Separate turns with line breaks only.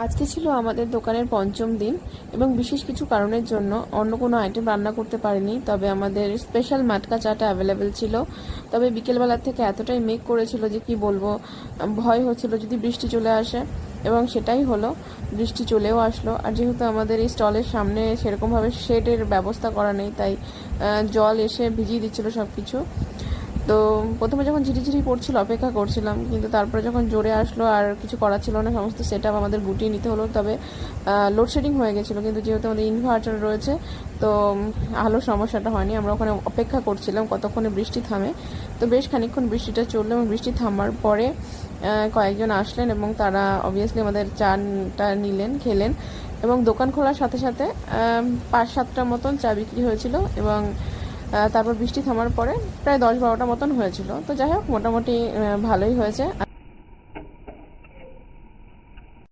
আজকে ছিল আমাদের দোকানের পঞ্চম দিন এবং বিশেষ কিছু কারণের জন্য অন্য কোনো আইটেম রান্না করতে পারিনি। তবে আমাদের স্পেশাল মাটকা চাটা অ্যাভেলেবেল ছিল। তবে বিকেলবেলা থেকে এতটাই মেঘ করেছিল যে কি বলবো, ভয় হচ্ছিল যদি বৃষ্টি চলে আসে, এবং সেটাই হলো, বৃষ্টি চলেও আসলো। আর যেহেতু আমাদের এই স্টলের সামনে সেরকমভাবে শেডের ব্যবস্থা করা নেই, তাই জল এসে ভিজিয়ে দিচ্ছিল সব কিছু। তো প্রথমে যখন ঝিরিঝিরি পড়ছিল অপেক্ষা করছিলাম, কিন্তু তারপরে যখন জোরে আসলো আর কিছু করার ছিল না, সমস্ত সেট আপ আমাদের গুটিয়ে নিতে হলো। তবে লোডশেডিং হয়ে গেছিলো, কিন্তু যেহেতু আমাদের ইনভার্টার রয়েছে তো আলোর সমস্যাটা হয়নি। আমরা ওখানে অপেক্ষা করছিলাম কতক্ষণে বৃষ্টি থামে। তো বেশ খানিকক্ষণ বৃষ্টিটা চললো এবং বৃষ্টি থামার পরে কয়েকজন আসলেন এবং তারা অবভিয়াসলি আমাদের চাটা নিলেন, খেলেন। এবং দোকান খোলার সাথে সাথে 5-7টার মতন চা বিক্রি হয়েছিল এবং তারপর বৃষ্টি থামার পরে প্রায় 10-12টা মতন হয়েছিল। তো যাই হোক, মোটামুটি ভালোই হয়েছে।